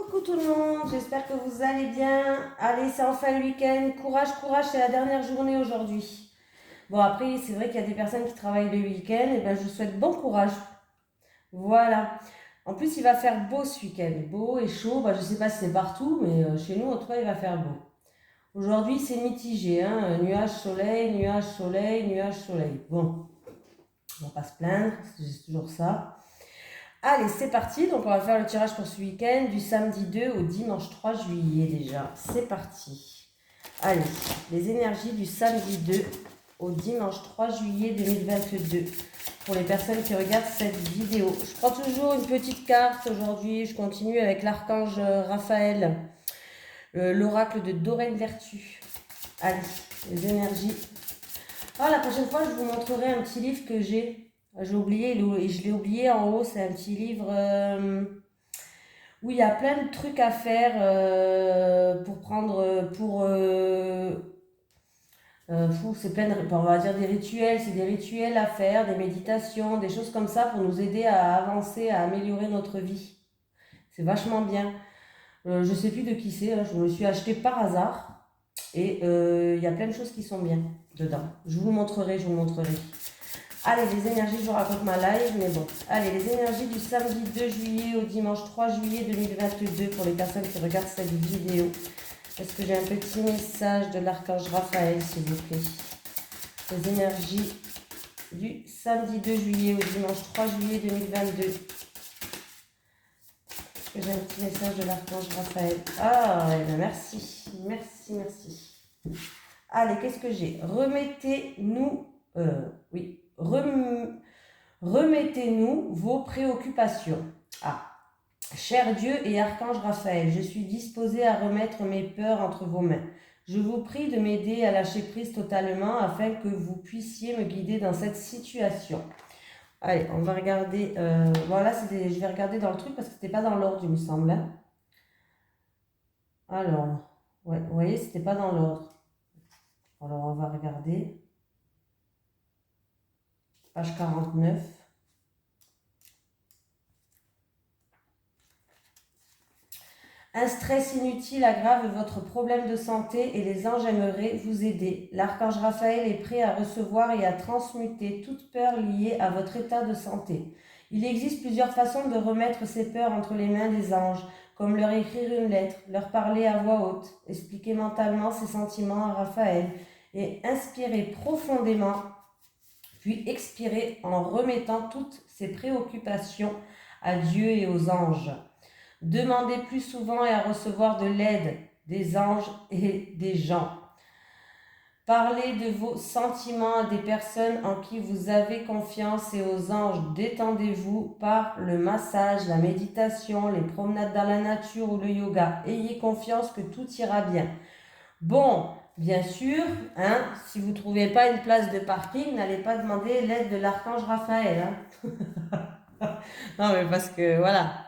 Coucou tout le monde, j'espère que vous allez bien. Allez, c'est enfin le week-end. Courage, courage, c'est la dernière journée aujourd'hui. Bon, après, c'est vrai qu'il y a des personnes qui travaillent le week-end, et ben je vous souhaite bon courage. Voilà. En plus, il va faire beau ce week-end. Beau et chaud. Je sais pas si c'est partout, mais chez nous, en tout cas, il va faire beau. Aujourd'hui, c'est mitigé, hein. Nuage, soleil, nuage, soleil, nuage, soleil. Bon, on va pas se plaindre, c'est toujours ça. Allez, c'est parti. Donc, on va faire le tirage pour ce week-end du samedi 2 au dimanche 3 juillet déjà. C'est parti. Allez, les énergies du samedi 2 au dimanche 3 juillet 2022. Pour les personnes qui regardent cette vidéo. Je prends toujours une petite carte aujourd'hui. Je continue avec l'archange Raphaël, l'oracle de Doreen Vertu. Allez, les énergies. Ah, la prochaine fois, je vous montrerai un petit livre que j'ai. J'ai oublié, je l'ai oublié en haut. C'est un petit livre où il y a plein de trucs à faire pour prendre, c'est plein de, on va dire des rituels, c'est des rituels à faire, des méditations, des choses comme ça pour nous aider à avancer, à améliorer notre vie. C'est vachement bien. Je sais plus de qui c'est, hein, je me le suis acheté par hasard et il y a plein de choses qui sont bien dedans. Je vous le montrerai, je vous le montrerai. Allez, les énergies, je vous raconte ma live, mais bon. Allez, les énergies du samedi 2 juillet au dimanche 3 juillet 2022 pour les personnes qui regardent cette vidéo. Est-ce que j'ai un petit message de l'archange Raphaël, s'il vous plaît? Les énergies du samedi 2 juillet au dimanche 3 juillet 2022. Est-ce que j'ai un petit message de l'archange Raphaël? Ah, eh bien, merci. Merci, merci. Allez, qu'est-ce que j'ai? Remettez-nous... oui. Remettez-nous vos préoccupations. Ah, cher Dieu et archange Raphaël, je suis disposé à remettre mes peurs entre vos mains. Je vous prie de m'aider à lâcher prise totalement afin que vous puissiez me guider dans cette situation. Allez, on va regarder. Voilà, je vais regarder dans le truc parce que c'était pas dans l'ordre, il me semble. Hein. Alors, ouais, vous voyez, c'était pas dans l'ordre. Alors, on va regarder. Page 49. Un stress inutile aggrave votre problème de santé et les anges aimeraient vous aider. L'archange Raphaël est prêt à recevoir et à transmuter toute peur liée à votre état de santé. Il existe plusieurs façons de remettre ces peurs entre les mains des anges, comme leur écrire une lettre, leur parler à voix haute, expliquer mentalement ses sentiments à Raphaël et inspirer profondément, puis expirer en remettant toutes ses préoccupations à Dieu et aux anges. Demandez plus souvent et à recevoir de l'aide des anges et des gens. Parlez de vos sentiments à des personnes en qui vous avez confiance et aux anges. Détendez-vous par le massage, la méditation, les promenades dans la nature ou le yoga. Ayez confiance que tout ira bien. Bon, bien sûr, hein, si vous ne trouvez pas une place de parking, n'allez pas demander l'aide de l'archange Raphaël. Hein. Non, mais parce que voilà.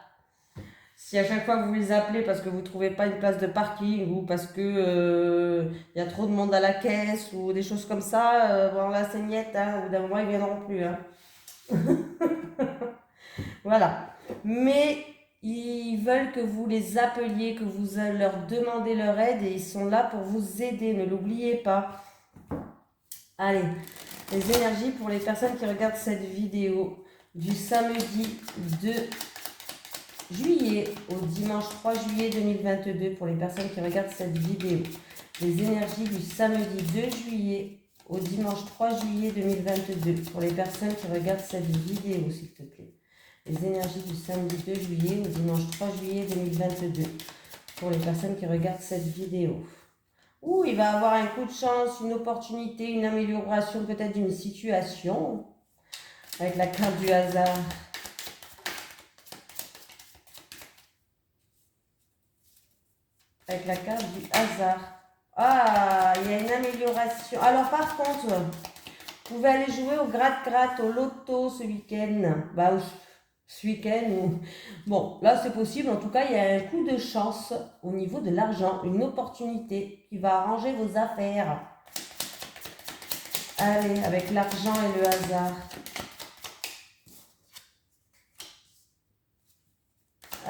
Si à chaque fois que vous les appelez parce que vous ne trouvez pas une place de parking ou parce que y a trop de monde à la caisse ou des choses comme ça, bon là c'est niette, hein, au bout d'un moment ils viendront plus. Hein. Voilà. Mais ils veulent que vous les appeliez, que vous leur demandez leur aide et ils sont là pour vous aider, ne l'oubliez pas. Allez, les énergies pour les personnes qui regardent cette vidéo du samedi 2 juillet au dimanche 3 juillet 2022 pour les personnes qui regardent cette vidéo. Les énergies du samedi 2 juillet au dimanche 3 juillet 2022 pour les personnes qui regardent cette vidéo, s'il te plaît. Les énergies du samedi 2 juillet au dimanche 3 juillet 2022 pour les personnes qui regardent cette vidéo. Ouh, il va avoir un coup de chance, une opportunité, une amélioration peut-être d'une situation avec la carte du hasard. Avec la carte du hasard. Ah, il y a une amélioration. Alors par contre, vous pouvez aller jouer au gratte-gratte, au loto ce week-end. Bah oui, ce week-end. Bon, là c'est possible. En tout cas, il y a un coup de chance au niveau de l'argent. Une opportunité qui va arranger vos affaires. Allez, avec l'argent et le hasard.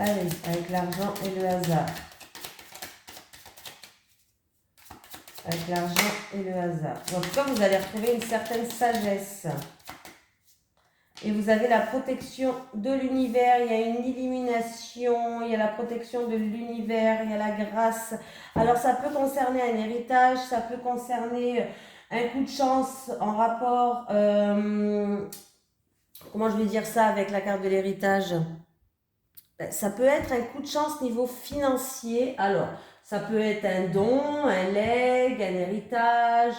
Allez, avec l'argent et le hasard. Avec l'argent et le hasard. En tout cas, vous allez retrouver une certaine sagesse. Et vous avez la protection de l'univers, il y a une illumination, il y a la protection de l'univers, il y a la grâce. Alors ça peut concerner un héritage, ça peut concerner un coup de chance en rapport, comment je vais dire ça avec la carte de l'héritage? Ça peut être un coup de chance niveau financier. Alors, ça peut être un don, un legs, un héritage,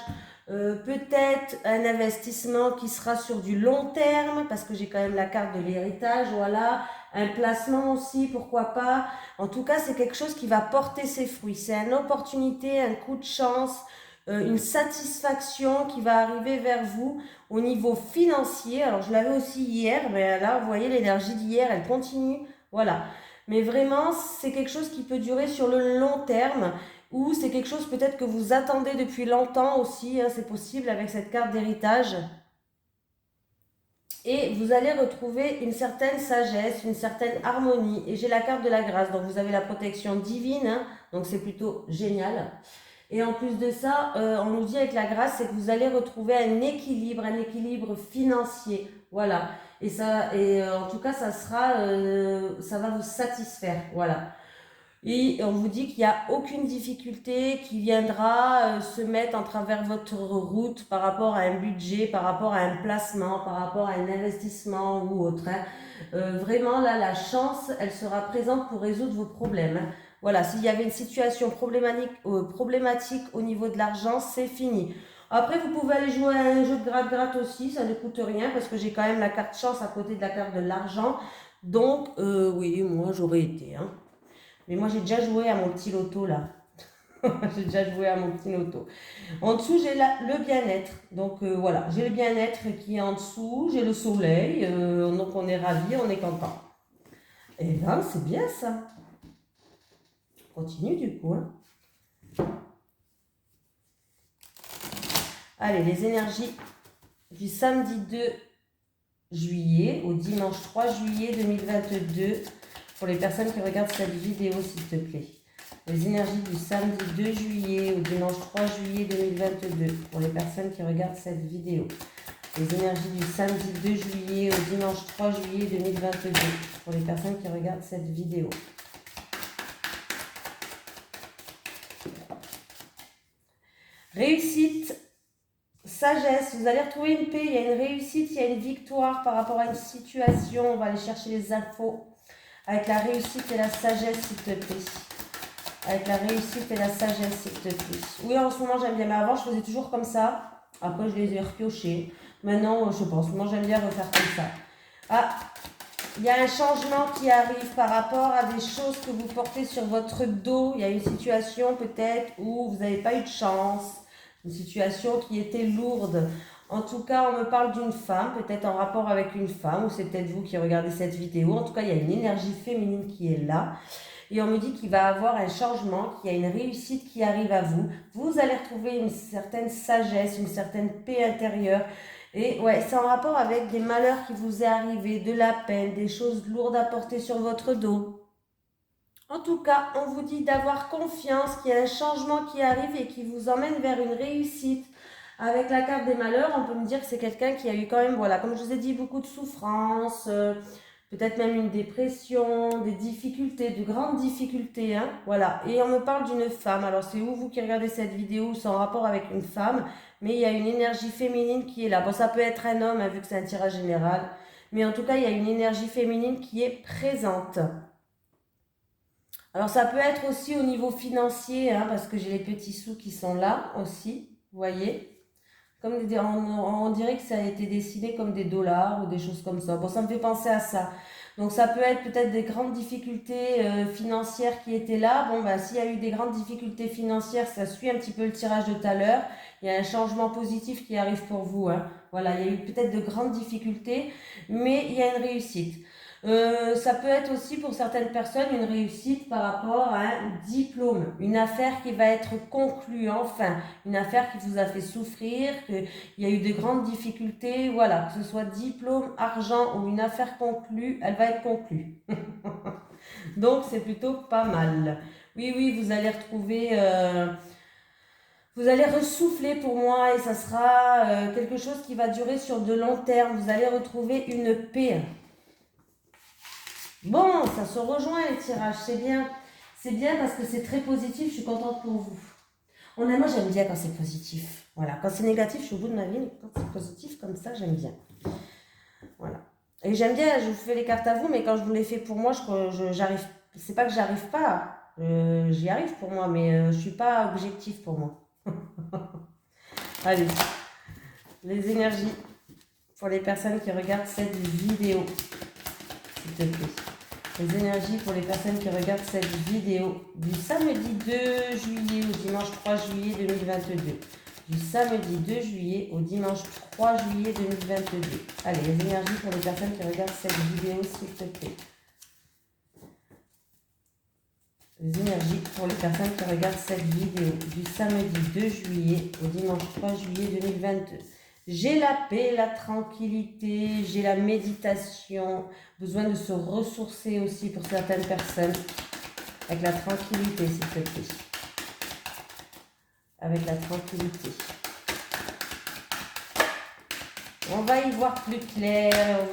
peut-être un investissement qui sera sur du long terme, parce que j'ai quand même la carte de l'héritage, voilà. Un placement aussi, pourquoi pas. En tout cas, c'est quelque chose qui va porter ses fruits. C'est une opportunité, un coup de chance, une satisfaction qui va arriver vers vous au niveau financier. Alors, je l'avais aussi hier, mais là, vous voyez, l'énergie d'hier, elle continue. Voilà. Mais vraiment, c'est quelque chose qui peut durer sur le long terme ou c'est quelque chose peut-être que vous attendez depuis longtemps aussi, hein, c'est possible avec cette carte d'héritage. Et vous allez retrouver une certaine sagesse, une certaine harmonie. Et j'ai la carte de la grâce, donc vous avez la protection divine, hein, donc c'est plutôt génial. Et en plus de ça, on nous dit avec la grâce, c'est que vous allez retrouver un équilibre financier. Voilà. Et ça, en tout cas, ça va vous satisfaire. Voilà. Et on vous dit qu'il n'y a aucune difficulté qui viendra se mettre en travers votre route par rapport à un budget, par rapport à un placement, par rapport à un investissement ou autre, hein. Vraiment, là, la chance, elle sera présente pour résoudre vos problèmes, hein. Voilà, s'il y avait une situation problématique au niveau de l'argent, c'est fini. Après, vous pouvez aller jouer à un jeu de gratte-gratte aussi, ça ne coûte rien parce que j'ai quand même la carte chance à côté de la carte de l'argent. Donc, oui, moi, j'aurais été, hein. Mais moi, j'ai déjà joué à mon petit loto, là. J'ai déjà joué à mon petit loto. En dessous, j'ai le bien-être. Donc, voilà, j'ai le bien-être qui est en dessous. J'ai le soleil. Donc, on est ravis, on est content. Et ben, c'est bien, ça. On continue, du coup, hein. Allez, les énergies du samedi 2 juillet au dimanche 3 juillet 2022 pour les personnes qui regardent cette vidéo, s'il te plaît. Les énergies du samedi 2 juillet au dimanche 3 juillet 2022 pour les personnes qui regardent cette vidéo. Les énergies du samedi 2 juillet au dimanche 3 juillet 2022 pour les personnes qui regardent cette vidéo. Réussite, sagesse, vous allez retrouver une paix, il y a une réussite, il y a une victoire par rapport à une situation. On va aller chercher les infos avec la réussite et la sagesse, s'il te plaît. Avec la réussite et la sagesse, s'il te plaît. Oui, en ce moment, j'aime bien. Mais avant, je faisais toujours comme ça. Après, je les ai repiochés. Maintenant, je pense. Moi, j'aime bien refaire comme ça. Ah, il y a un changement qui arrive par rapport à des choses que vous portez sur votre dos. Il y a une situation peut-être où vous n'avez pas eu de chance. Une situation qui était lourde. En tout cas, on me parle d'une femme, peut-être en rapport avec une femme, ou c'est peut-être vous qui regardez cette vidéo. En tout cas, il y a une énergie féminine qui est là. Et on me dit qu'il va avoir un changement, qu'il y a une réussite qui arrive à vous. Vous allez retrouver une certaine sagesse, une certaine paix intérieure. Et ouais, c'est en rapport avec des malheurs qui vous est arrivé, de la peine, des choses lourdes à porter sur votre dos. En tout cas, on vous dit d'avoir confiance, qu'il y a un changement qui arrive et qui vous emmène vers une réussite. Avec la carte des malheurs, on peut me dire que c'est quelqu'un qui a eu quand même, voilà, comme je vous ai dit, beaucoup de souffrances, peut-être même une dépression, des difficultés, de grandes difficultés, hein, voilà. Et on me parle d'une femme. Alors, c'est vous qui regardez cette vidéo, c'est en rapport avec une femme, mais il y a une énergie féminine qui est là. Bon, ça peut être un homme, hein, vu que c'est un tirage général, mais en tout cas, il y a une énergie féminine qui est présente. Alors, ça peut être aussi au niveau financier, hein, parce que j'ai les petits sous qui sont là aussi, vous voyez. Comme on dirait que ça a été dessiné comme des dollars ou des choses comme ça. Bon, ça me fait penser à ça. Donc, ça peut être peut-être des grandes difficultés financières qui étaient là. Bon, bah, s'il y a eu des grandes difficultés financières, ça suit un petit peu le tirage de tout à l'heure. Il y a un changement positif qui arrive pour vous, hein. Voilà, il y a eu peut-être de grandes difficultés, mais il y a une réussite. Ça peut être aussi pour certaines personnes une réussite par rapport à un diplôme, une affaire qui va être conclue enfin, une affaire qui vous a fait souffrir, qu'il y a eu de grandes difficultés, voilà, que ce soit diplôme, argent ou une affaire conclue, elle va être conclue. Donc, c'est plutôt pas mal. Oui, oui, vous allez retrouver... vous allez ressouffler pour moi et ça sera quelque chose qui va durer sur de long terme. Vous allez retrouver une paix. Bon, ça se rejoint les tirages, c'est bien. C'est bien parce que c'est très positif, je suis contente pour vous. Moi j'aime bien quand c'est positif. Voilà, quand c'est négatif, je suis au bout de ma vie, mais quand c'est positif comme ça, j'aime bien. Voilà. Et j'aime bien, je vous fais les cartes à vous, mais quand je vous les fais pour moi, j'arrive. C'est pas que j'arrive pas, j'y arrive pour moi, mais je suis pas objectif pour moi. Allez, les énergies pour les personnes qui regardent cette vidéo, s'il te plaît. Les énergies pour les personnes qui regardent cette vidéo du samedi 2 juillet au dimanche 3 juillet 2022. Du samedi 2 juillet au dimanche 3 juillet 2022. Allez, les énergies pour les personnes qui regardent cette vidéo, s'il te plaît. Les énergies pour les personnes qui regardent cette vidéo du samedi 2 juillet au dimanche 3 juillet 2022. J'ai la paix, la tranquillité, j'ai la méditation, besoin de se ressourcer aussi pour certaines personnes. Avec la tranquillité, s'il te plaît. Avec la tranquillité. On va y voir plus clair,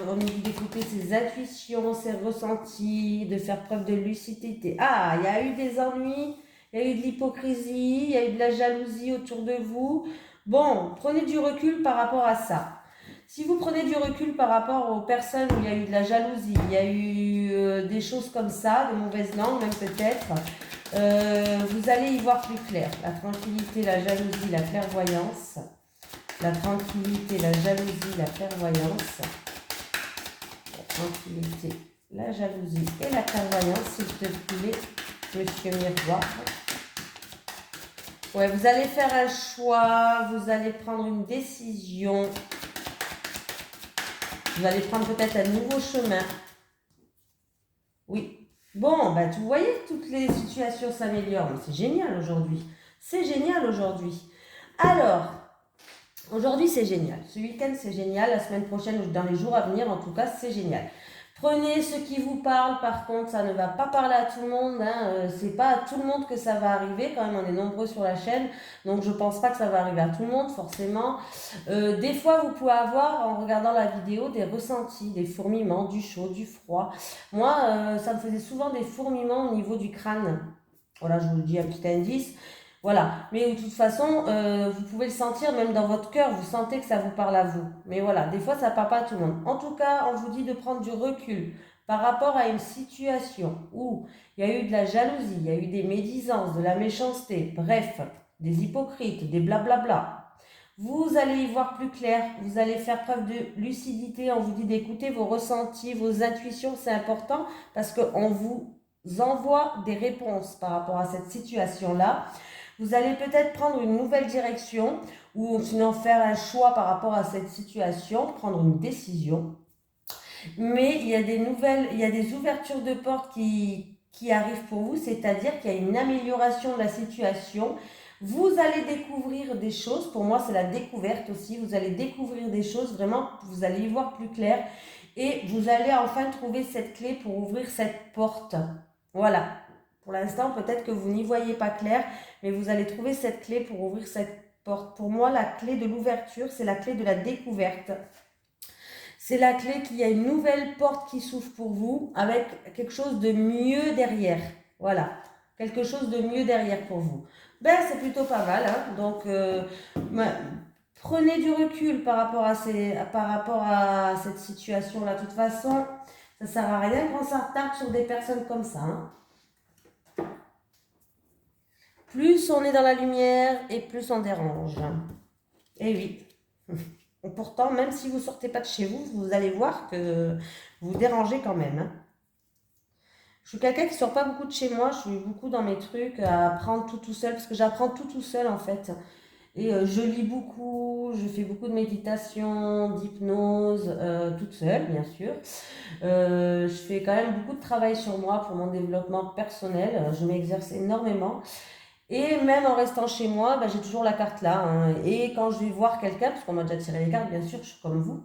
on nous dit d'écouter ses intuitions, ses ressentis, de faire preuve de lucidité. Ah, il y a eu des ennuis, il y a eu de l'hypocrisie, il y a eu de la jalousie autour de vous. Bon, prenez du recul par rapport à ça. Si vous prenez du recul par rapport aux personnes où il y a eu de la jalousie, il y a eu des choses comme ça, de mauvaises langues même peut-être, vous allez y voir plus clair. La tranquillité, la jalousie, la clairvoyance. La tranquillité, la jalousie, la clairvoyance. La tranquillité, la jalousie et la clairvoyance, s'il te plaît, monsieur Miroir. Ouais, vous allez faire un choix, vous allez prendre une décision. Vous allez prendre peut-être un nouveau chemin. Oui. Bon, bah, vous voyez, toutes les situations s'améliorent. Mais c'est génial aujourd'hui. C'est génial aujourd'hui. Alors... aujourd'hui, c'est génial. Ce week-end, c'est génial. La semaine prochaine ou dans les jours à venir, en tout cas, c'est génial. Prenez ce qui vous parle. Par contre, ça ne va pas parler à tout le monde. C'est pas à tout le monde que ça va arriver. Quand même, on est nombreux sur la chaîne. Donc, je pense pas que ça va arriver à tout le monde, forcément. Des fois, vous pouvez avoir, en regardant la vidéo, des ressentis, des fourmillements, du chaud, du froid. Moi, ça me faisait souvent des fourmillements au niveau du crâne. Voilà, je vous dis un petit indice. Voilà, mais de toute façon, vous pouvez le sentir même dans votre cœur, vous sentez que ça vous parle à vous. Mais voilà, des fois, ça ne parle pas à tout le monde. En tout cas, on vous dit de prendre du recul par rapport à une situation où il y a eu de la jalousie, il y a eu des médisances, de la méchanceté, bref, des hypocrites, des blablabla. Vous allez y voir plus clair, vous allez faire preuve de lucidité, on vous dit d'écouter vos ressentis, vos intuitions, c'est important parce qu'on vous envoie des réponses par rapport à cette situation-là. Vous allez peut-être prendre une nouvelle direction ou sinon faire un choix par rapport à cette situation, prendre une décision. Mais il y a des ouvertures de portes qui arrivent pour vous, c'est-à-dire qu'il y a une amélioration de la situation. Vous allez découvrir des choses, pour moi c'est la découverte aussi, vous allez découvrir des choses, vraiment vous allez y voir plus clair et vous allez enfin trouver cette clé pour ouvrir cette porte. Voilà. Pour l'instant, peut-être que vous n'y voyez pas clair, mais vous allez trouver cette clé pour ouvrir cette porte. Pour moi, la clé de l'ouverture, c'est la clé de la découverte. C'est la clé qu'il y a une nouvelle porte qui s'ouvre pour vous avec quelque chose de mieux derrière. Voilà, quelque chose de mieux derrière pour vous. Ben, c'est plutôt pas mal. Hein. Donc, prenez du recul par rapport à cette situation-là. De toute façon, ça ne sert à rien qu'on s'attarde sur des personnes comme ça. Hein. Plus on est dans la lumière et plus on dérange. Et oui. Et pourtant, même si vous ne sortez pas de chez vous, vous allez voir que vous dérangez quand même. Hein. Je suis quelqu'un qui ne sort pas beaucoup de chez moi. Je suis beaucoup dans mes trucs à apprendre tout seul. Parce que j'apprends tout seul en fait. Et je lis beaucoup. Je fais beaucoup de méditation, d'hypnose, toute seule bien sûr. Je fais quand même beaucoup de travail sur moi pour mon développement personnel. Je m'exerce énormément. Et même en restant chez moi, j'ai toujours la carte là. Hein. Et quand je vais voir quelqu'un, parce qu'on m'a déjà tiré les cartes, bien sûr, je suis comme vous.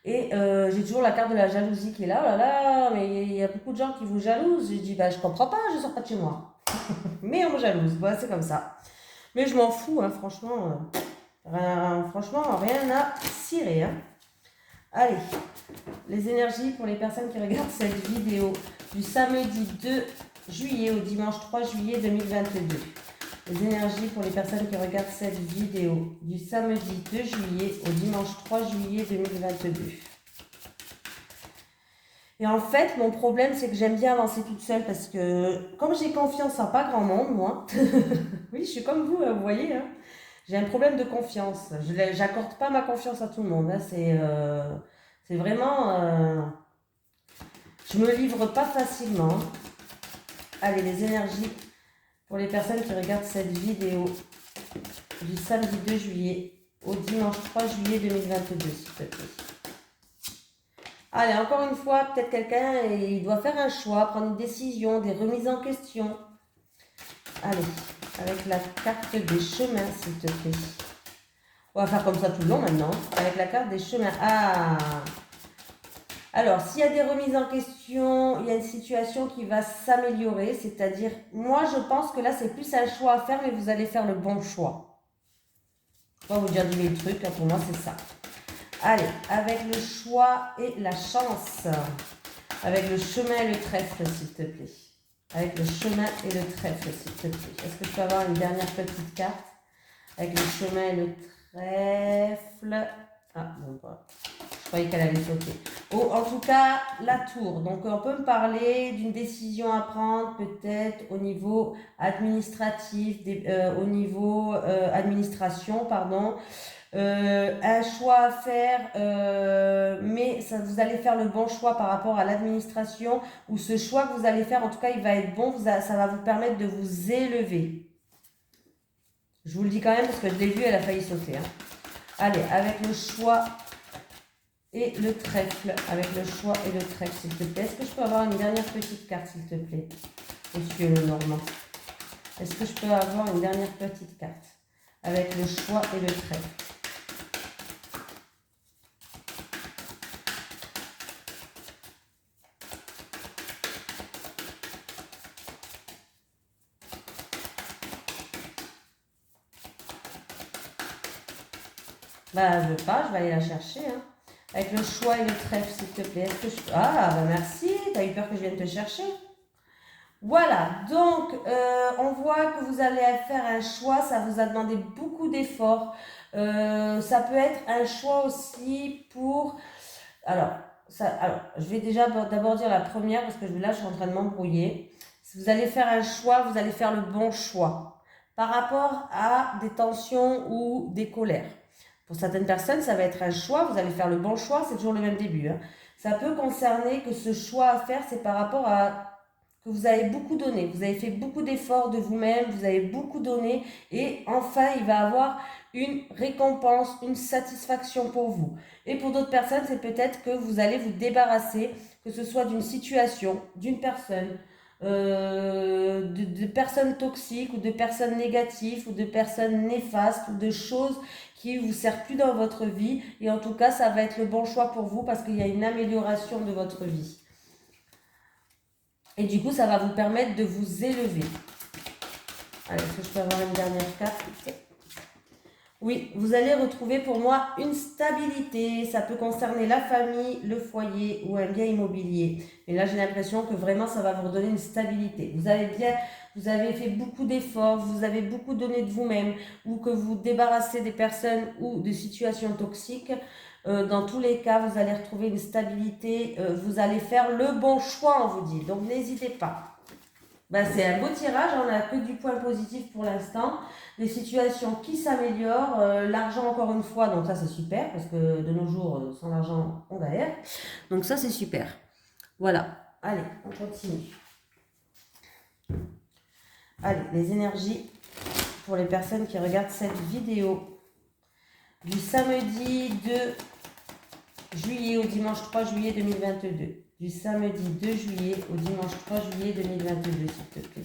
Et j'ai toujours la carte de la jalousie qui est là. Oh là là, mais il y a beaucoup de gens qui vous jalousent. J'ai dit, bah, je comprends pas, je sors pas de chez moi. Mais on me jalouse. Voilà, c'est comme ça. Mais je m'en fous, hein, franchement. Franchement, rien à cirer. Hein. Allez, les énergies pour les personnes qui regardent cette vidéo du samedi 2 juillet au dimanche 3 juillet 2022. Les énergies pour les personnes qui regardent cette vidéo du samedi 2 juillet au dimanche 3 juillet 2022. Et en fait, mon problème, c'est que j'aime bien avancer toute seule parce que comme j'ai confiance en pas grand monde, moi, oui, je suis comme vous, vous voyez, hein, j'ai un problème de confiance. Je n'accorde pas ma confiance à tout le monde. Hein, c'est vraiment... je me livre pas facilement. Allez, les énergies pour les personnes qui regardent cette vidéo du samedi 2 juillet au dimanche 3 juillet 2022, s'il te plaît. Allez, encore une fois, peut-être quelqu'un, il doit faire un choix, prendre une décision, des remises en question. Allez, avec la carte des chemins, s'il te plaît. On va faire comme ça tout le long maintenant, avec la carte des chemins. Ah! Alors, s'il y a des remises en question, il y a une situation qui va s'améliorer, c'est-à-dire, moi je pense que là c'est plus un choix à faire, mais vous allez faire le bon choix. Je vais vous dire 10 000 trucs, hein, pour moi c'est ça. Allez, avec le choix et la chance, avec le chemin et le trèfle, s'il te plaît. Avec le chemin et le trèfle, s'il te plaît. Est-ce que je peux avoir une dernière petite carte? Avec le chemin et le trèfle. Ah, bon, voilà. Je croyais qu'elle allait sauter. Oh, en tout cas, la tour. Donc, on peut me parler d'une décision à prendre, peut-être au niveau administratif, au niveau administration, pardon. Un choix à faire, mais ça, vous allez faire le bon choix par rapport à l'administration, ou ce choix que vous allez faire, en tout cas, il va être bon, ça va vous permettre de vous élever. Je vous le dis quand même parce que je l'ai vu, elle a failli sauter. Hein. Allez, avec le choix et le trèfle, avec le choix et le trèfle, s'il te plaît. Est-ce que je peux avoir une dernière petite carte, s'il te plaît, monsieur le Normand? Est-ce que je peux avoir une dernière petite carte avec le choix et le trèfle? Bah, je veux pas, je vais aller la chercher. Hein. Avec le choix et le trèfle, s'il te plaît. Est-ce que je... Ah, bah merci, t'as eu peur que je vienne te chercher. Voilà, donc on voit que vous allez faire un choix, ça vous a demandé beaucoup d'efforts. Ça peut être un choix aussi pour... Alors, je vais déjà d'abord dire la première parce que là, je suis en train de m'embrouiller. Si vous allez faire un choix, vous allez faire le bon choix par rapport à des tensions ou des colères. Pour certaines personnes, ça va être un choix, vous allez faire le bon choix, c'est toujours le même début. Hein. Ça peut concerner que ce choix à faire, c'est par rapport à que vous avez beaucoup donné, vous avez fait beaucoup d'efforts de vous-même, vous avez beaucoup donné et enfin il va avoir une récompense, une satisfaction pour vous. Et pour d'autres personnes, c'est peut-être que vous allez vous débarrasser, que ce soit d'une situation, d'une personne, de personnes toxiques ou de personnes négatives ou de personnes néfastes ou de choses qui ne vous servent plus dans votre vie. Et en tout cas, ça va être le bon choix pour vous parce qu'il y a une amélioration de votre vie. Et du coup, ça va vous permettre de vous élever. Allez, est-ce que je peux avoir une dernière carte? Oui, vous allez retrouver pour moi une stabilité. Ça peut concerner la famille, le foyer ou un bien immobilier. Mais là, j'ai l'impression que vraiment, ça va vous redonner une stabilité. Vous avez fait beaucoup d'efforts, vous avez beaucoup donné de vous-même, ou que vous débarrassez des personnes ou de situations toxiques. Dans tous les cas, vous allez retrouver une stabilité. Vous allez faire le bon choix, on vous dit. Donc, n'hésitez pas. Ben, c'est un beau tirage, on n'a que du point positif pour l'instant. Les situations qui s'améliorent, l'argent encore une fois, donc ça c'est super, parce que de nos jours, sans l'argent, on galère. Donc ça c'est super. Voilà, allez, on continue. Allez, les énergies pour les personnes qui regardent cette vidéo du samedi 2 juillet au dimanche 3 juillet 2022. Du samedi 2 juillet au dimanche 3 juillet 2022, s'il te plaît.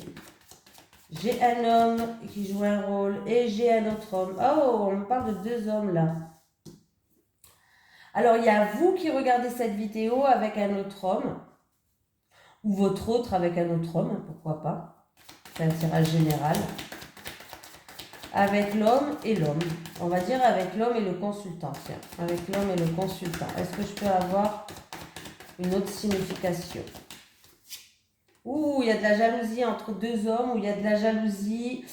J'ai un homme qui joue un rôle et j'ai un autre homme. Oh, on me parle de deux hommes là. Alors, il y a vous qui regardez cette vidéo avec un autre homme, ou votre autre avec un autre homme, pourquoi pas. C'est un tirage général. Avec l'homme et l'homme. On va dire avec l'homme et le consultant. Tiens, avec l'homme et le consultant. Est-ce que je peux avoir une autre signification? Ouh, il y a de la jalousie entre deux hommes, ou il y a de la jalousie.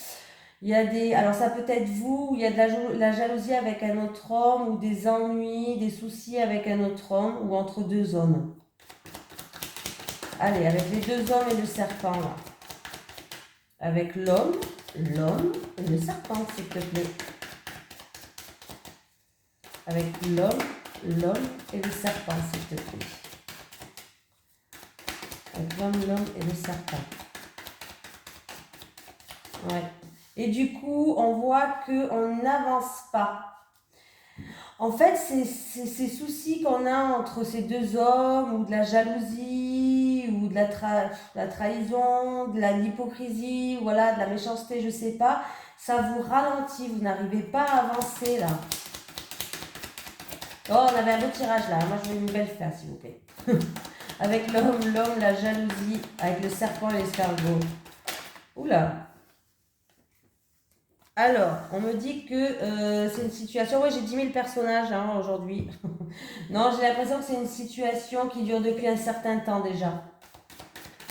Il y a des... Alors ça peut être vous, ou il y a de la jalousie avec un autre homme, ou des ennuis, des soucis avec un autre homme, ou entre deux hommes. Allez, avec les deux hommes et le serpent, là. Avec l'homme et le serpent, s'il te plaît. Avec l'homme et le serpent, s'il te plaît. Avec l'homme et le serpent. Ouais. Et du coup, on voit qu'on n'avance pas. En fait, ces soucis qu'on a entre ces deux hommes, ou de la jalousie, ou de la trahison, de l'hypocrisie, voilà, de la méchanceté, je sais pas, ça vous ralentit, vous n'arrivez pas à avancer là. Oh, on avait un beau tirage là, moi je veux une belle faire s'il vous plaît. Avec l'homme, la jalousie, avec le serpent et l'escargot. Oula. Alors, on me dit que c'est une situation... Ouais, j'ai 10 000 personnages hein, aujourd'hui. Non, j'ai l'impression que c'est une situation qui dure depuis un certain temps déjà.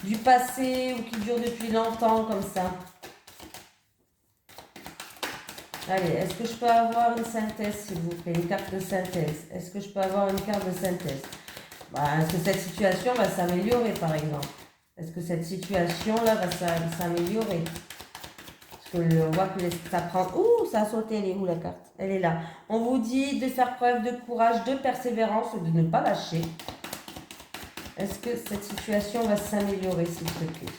Du passé ou qui dure depuis longtemps comme ça. Allez, est-ce que je peux avoir une synthèse s'il vous plaît? Une carte de synthèse. Est-ce que je peux avoir une carte de synthèse? Est-ce que cette situation va s'améliorer par exemple? Est-ce que cette situation-là va s'améliorer? On voit que ça prend... Ouh, ça a sauté, elle est où la carte? Elle est là. On vous dit de faire preuve de courage, de persévérance, de ne pas lâcher. Est-ce que cette situation va s'améliorer, s'il te plaît?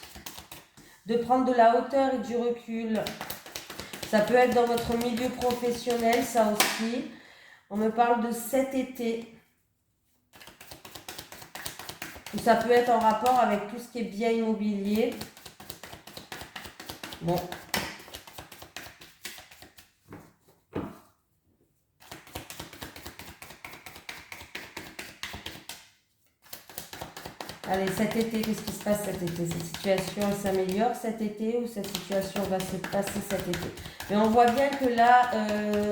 De prendre de la hauteur et du recul. Ça peut être dans votre milieu professionnel, ça aussi. On me parle de cet été. Ou ça peut être en rapport avec tout ce qui est bien immobilier. Bon. Allez, cet été, qu'est-ce qui se passe cet été? Cette situation, elle s'améliore cet été ou cette situation va se passer cet été? Mais on voit bien que là,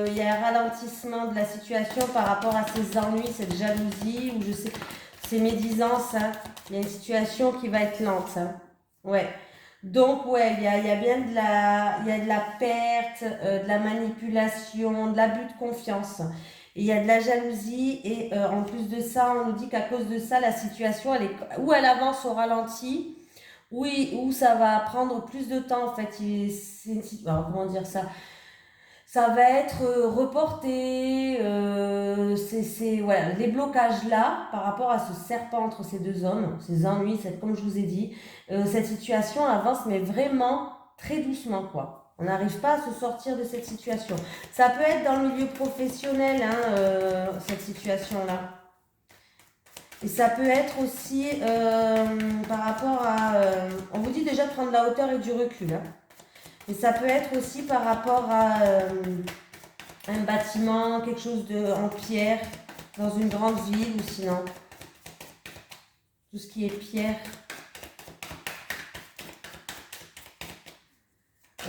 il y a un ralentissement de la situation par rapport à ces ennuis, cette jalousie, ou je sais, ces médisances. Hein. Il y a une situation qui va être lente. Hein. Ouais. Donc, ouais, il y a bien de la perte, de la manipulation, de l'abus de confiance. Il y a de la jalousie et en plus de ça, on nous dit qu'à cause de ça, la situation, elle est, ou elle avance au ralenti, ou ça va prendre plus de temps en fait. Alors, comment dire ça? Ça va être reporté. Voilà, les blocages là, par rapport à ce serpent entre ces deux hommes, ces ennuis, comme je vous ai dit, cette situation avance, mais vraiment très doucement quoi. On n'arrive pas à se sortir de cette situation. Ça peut être dans le milieu professionnel, hein, cette situation-là. Et ça peut être aussi par rapport à... on vous dit déjà de prendre de la hauteur et du recul. Hein. Et ça peut être aussi par rapport à un bâtiment, quelque chose en pierre, dans une grande ville ou sinon. Tout ce qui est pierre.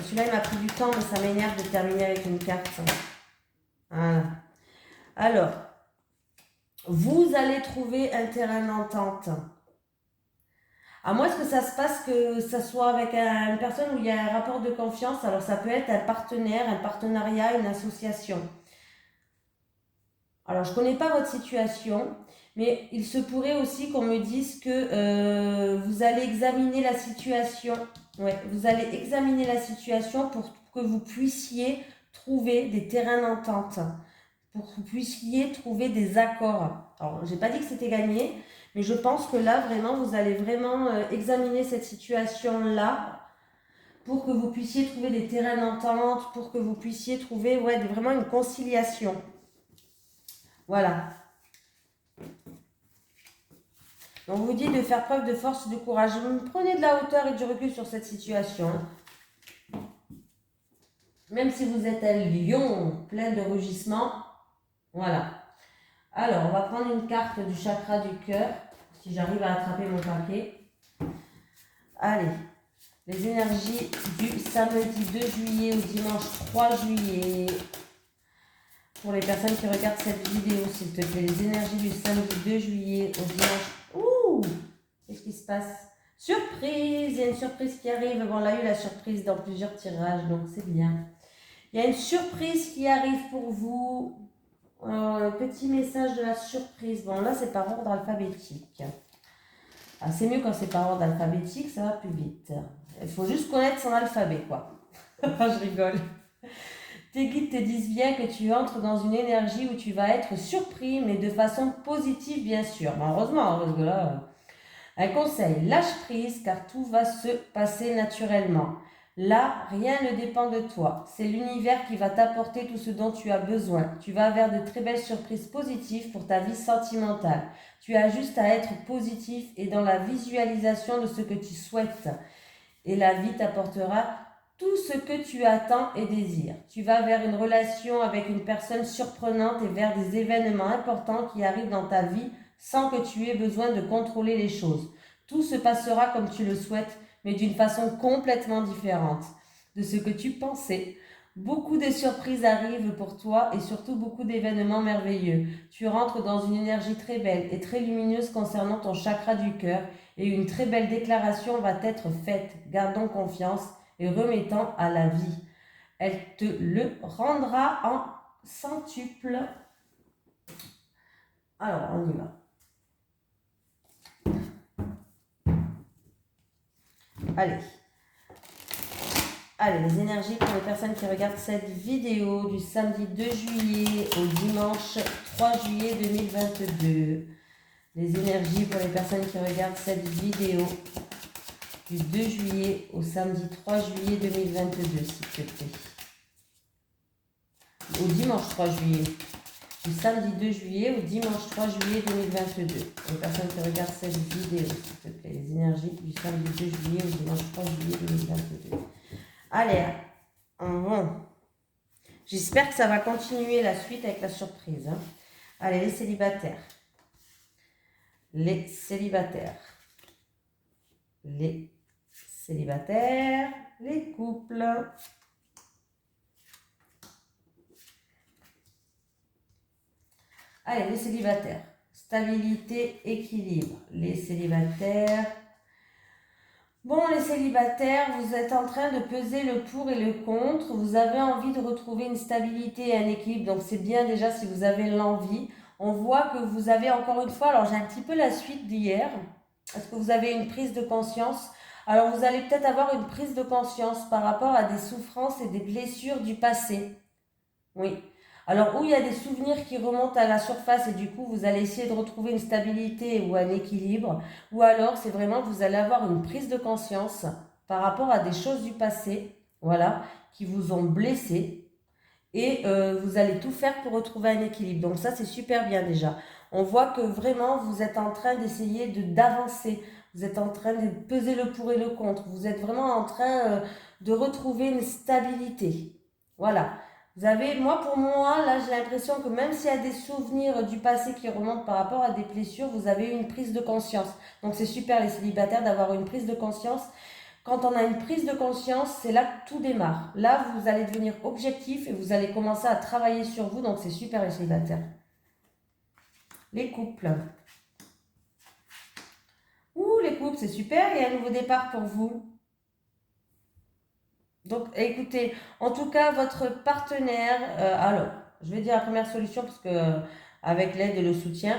Celui-là, il m'a pris du temps, mais ça m'énerve de terminer avec une carte. Voilà. Alors, vous allez trouver un terrain d'entente. À moins que ça se passe que ça soit avec une personne où il y a un rapport de confiance. Alors, ça peut être un partenaire, un partenariat, une association. Alors, je ne connais pas votre situation, mais il se pourrait aussi qu'on me dise que vous allez examiner la situation. Ouais, vous allez examiner la situation pour que vous puissiez trouver des terrains d'entente, pour que vous puissiez trouver des accords. Alors, je n'ai pas dit que c'était gagné, mais je pense que là, vraiment, vous allez vraiment examiner cette situation-là pour que vous puissiez trouver des terrains d'entente, pour que vous puissiez trouver vraiment une conciliation. Voilà. On vous dit de faire preuve de force et de courage. Prenez de la hauteur et du recul sur cette situation. Même si vous êtes un lion plein de rugissements, voilà. Alors, on va prendre une carte du chakra du cœur, si j'arrive à attraper mon paquet. Allez, les énergies du samedi 2 juillet au dimanche 3 juillet. Pour les personnes qui regardent cette vidéo, s'il te plaît, les énergies du samedi 2 juillet au dimanche. Ouh! Qu'est-ce qui se passe? Surprise! Il y a une surprise qui arrive. Bon, on a eu la surprise dans plusieurs tirages, donc c'est bien. Il y a une surprise qui arrive pour vous. Un petit message de la surprise. Bon, là, c'est par ordre alphabétique. Ah, c'est mieux quand c'est par ordre alphabétique, ça va plus vite. Il faut juste connaître son alphabet, quoi. Je rigole. Tes guides te disent bien que tu entres dans une énergie où tu vas être surpris, mais de façon positive, bien sûr. Ben, heureusement, parce que là... Un conseil, lâche prise car tout va se passer naturellement. Là, rien ne dépend de toi. C'est l'univers qui va t'apporter tout ce dont tu as besoin. Tu vas vers de très belles surprises positives pour ta vie sentimentale. Tu as juste à être positif et dans la visualisation de ce que tu souhaites. Et la vie t'apportera tout ce que tu attends et désires. Tu vas vers une relation avec une personne surprenante et vers des événements importants qui arrivent dans ta vie sans que tu aies besoin de contrôler les choses. Tout se passera comme tu le souhaites, mais d'une façon complètement différente de ce que tu pensais. Beaucoup de surprises arrivent pour toi et surtout beaucoup d'événements merveilleux. Tu rentres dans une énergie très belle et très lumineuse concernant ton chakra du cœur et une très belle déclaration va être faite. Gardons confiance et remettant à la vie. Elle te le rendra en centuple. Alors, on y va. Allez, les énergies pour les personnes qui regardent cette vidéo du samedi 2 juillet au dimanche 3 juillet 2022. Les énergies pour les personnes qui regardent cette vidéo du 2 juillet au samedi 3 juillet 2022, s'il te plaît. Au dimanche 3 juillet. Du samedi 2 juillet au dimanche 3 juillet 2022. Les personnes qui regardent cette vidéo, s'il te plaît. Les énergies du samedi 2 juillet au dimanche 3 juillet 2022. Allez, j'espère que ça va continuer la suite avec la surprise. Hein. Allez, les célibataires. Les célibataires. Les célibataires. Les couples. Allez, les célibataires. Stabilité, équilibre. Les célibataires. Bon, les célibataires, vous êtes en train de peser le pour et le contre. Vous avez envie de retrouver une stabilité et un équilibre. Donc, c'est bien déjà si vous avez l'envie. On voit que vous avez encore une fois, alors j'ai un petit peu la suite d'hier. Est-ce que vous avez une prise de conscience? Alors, vous allez peut-être avoir une prise de conscience par rapport à des souffrances et des blessures du passé. Oui. Alors, où il y a des souvenirs qui remontent à la surface et du coup, vous allez essayer de retrouver une stabilité ou un équilibre. Ou alors, c'est vraiment que vous allez avoir une prise de conscience par rapport à des choses du passé, voilà, qui vous ont blessé. Et vous allez tout faire pour retrouver un équilibre. Donc ça, c'est super bien déjà. On voit que vraiment, vous êtes en train d'essayer d'avancer. Vous êtes en train de peser le pour et le contre. Vous êtes vraiment en train de retrouver une stabilité. Voilà. Vous avez, pour moi, là, j'ai l'impression que même s'il y a des souvenirs du passé qui remontent par rapport à des blessures, vous avez une prise de conscience. Donc c'est super les célibataires d'avoir une prise de conscience. Quand on a une prise de conscience, c'est là que tout démarre. Là, vous allez devenir objectif et vous allez commencer à travailler sur vous. Donc, c'est super les célibataires. Les couples. Ouh, les couples, c'est super. Il y a un nouveau départ pour vous. Donc, écoutez, en tout cas, votre partenaire... alors, je vais dire la première solution parce que avec l'aide et le soutien...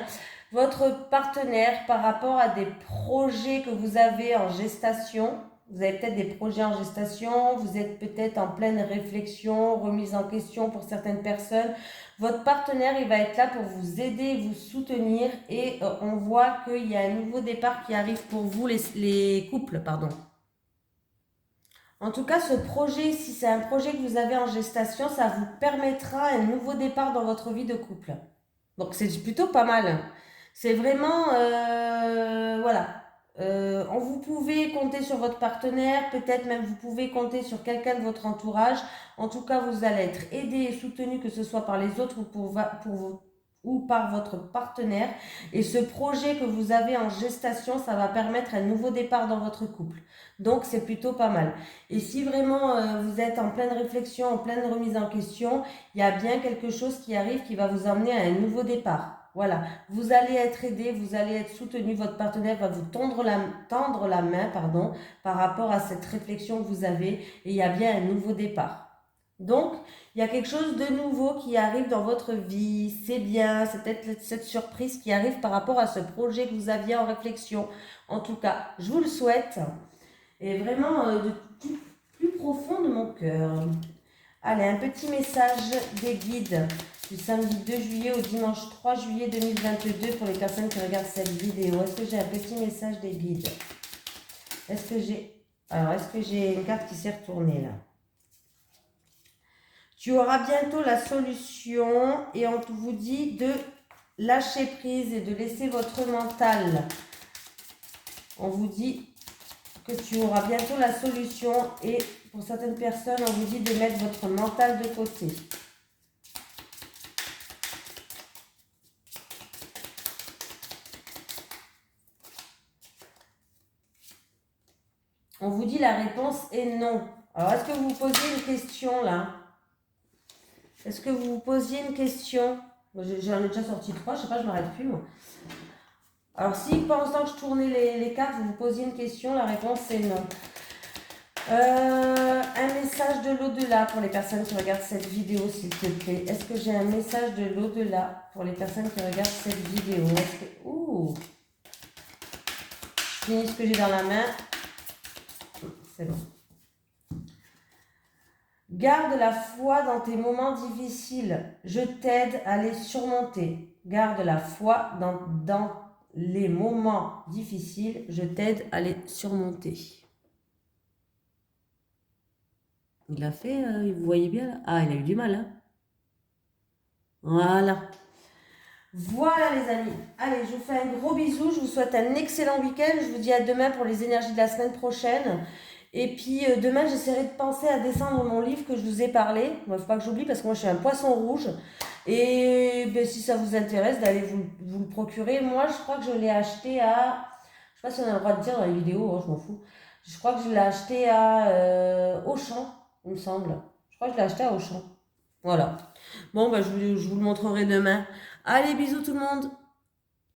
Votre partenaire, par rapport à des projets que vous avez en gestation... Vous avez peut-être des projets en gestation, vous êtes peut-être en pleine réflexion, remise en question pour certaines personnes. Votre partenaire, il va être là pour vous aider, vous soutenir et on voit qu'il y a un nouveau départ qui arrive pour vous, les couples, pardon. En tout cas, ce projet, si c'est un projet que vous avez en gestation, ça vous permettra un nouveau départ dans votre vie de couple. Donc, c'est plutôt pas mal. C'est vraiment, voilà. Vous pouvez compter sur votre partenaire, peut-être même vous pouvez compter sur quelqu'un de votre entourage. En tout cas, vous allez être aidé et soutenu, que ce soit par les autres ou ou par votre partenaire. Et ce projet que vous avez en gestation, ça va permettre un nouveau départ dans votre couple. Donc, c'est plutôt pas mal. Et si vraiment vous êtes en pleine réflexion, en pleine remise en question, il y a bien quelque chose qui arrive qui va vous emmener à un nouveau départ. Voilà, vous allez être aidé, vous allez être soutenu, votre partenaire va vous tendre la main, par rapport à cette réflexion que vous avez, et il y a bien un nouveau départ. Donc, il y a quelque chose de nouveau qui arrive dans votre vie, c'est bien, c'est peut-être cette surprise qui arrive par rapport à ce projet que vous aviez en réflexion. En tout cas, je vous le souhaite, et vraiment du plus profond de mon cœur. Allez, un petit message des guides du samedi 2 juillet au dimanche 3 juillet 2022 pour les personnes qui regardent cette vidéo. Est-ce que j'ai un petit message des guides? Est-ce que j'ai une carte qui s'est retournée là? Tu auras bientôt la solution et on vous dit de lâcher prise et de laisser votre mental. On vous dit que tu auras bientôt la solution et pour certaines personnes, on vous dit de mettre votre mental de côté. On vous dit la réponse est non. Alors, est-ce que vous vous posiez une question là? Est-ce que vous vous posiez une question? J'en ai déjà sorti 3, je sais pas, je m'arrête plus moi. Alors, si pendant ce temps que je tournais les cartes, vous vous posiez une question, la réponse est non. Un message de l'au-delà pour les personnes qui regardent cette vidéo, s'il te plaît. Est-ce que j'ai un message de l'au-delà pour les personnes qui regardent cette vidéo? Ouh! Je finis ce que j'ai dans la main. C'est bon. Garde la foi dans tes moments difficiles. Je t'aide à les surmonter. Garde la foi dans les moments difficiles. Je t'aide à les surmonter. Il l'a fait, vous voyez bien là? Ah, il a eu du mal, hein? Voilà. Voilà les amis. Allez, je vous fais un gros bisou. Je vous souhaite un excellent week-end. Je vous dis à demain pour les énergies de la semaine prochaine. Et puis demain, j'essaierai de penser à descendre mon livre que je vous ai parlé. Il ne faut pas que j'oublie parce que moi, je suis un poisson rouge. Et ben, si ça vous intéresse d'aller vous le procurer. Moi, je crois que je l'ai acheté à... Je ne sais pas si on a le droit de dire dans les vidéos, hein, je m'en fous. Je crois que je l'ai acheté à Auchan, il me semble. Je crois que je l'ai acheté à Auchan. Voilà. Bon, ben, je vous le montrerai demain. Allez, bisous tout le monde.